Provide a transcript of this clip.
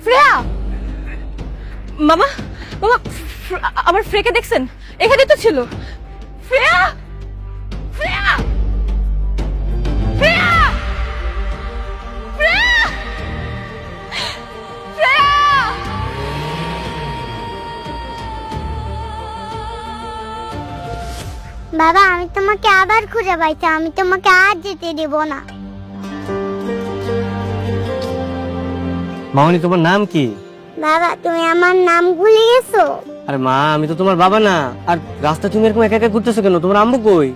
Freya, মামা মামা, আমার ফ্রেকে দেখছেন? এখানে তো ছিল। Freya, Freya, Freya, Freya, Freya. বাবা, আমি তোমাকে আবার খুঁজে পাইছি, আমি তোমাকে আর যেতে দেব না। মামনি, তোমার নাম কি? বাবা, তুমি আমার নাম ভুলে গেছো? আরে মা, আমি তো তোমার বাবা না। আর রাস্তা তুমি এরকম একা একা ঘুরতেছো কেন? তোমার আম্মু কই?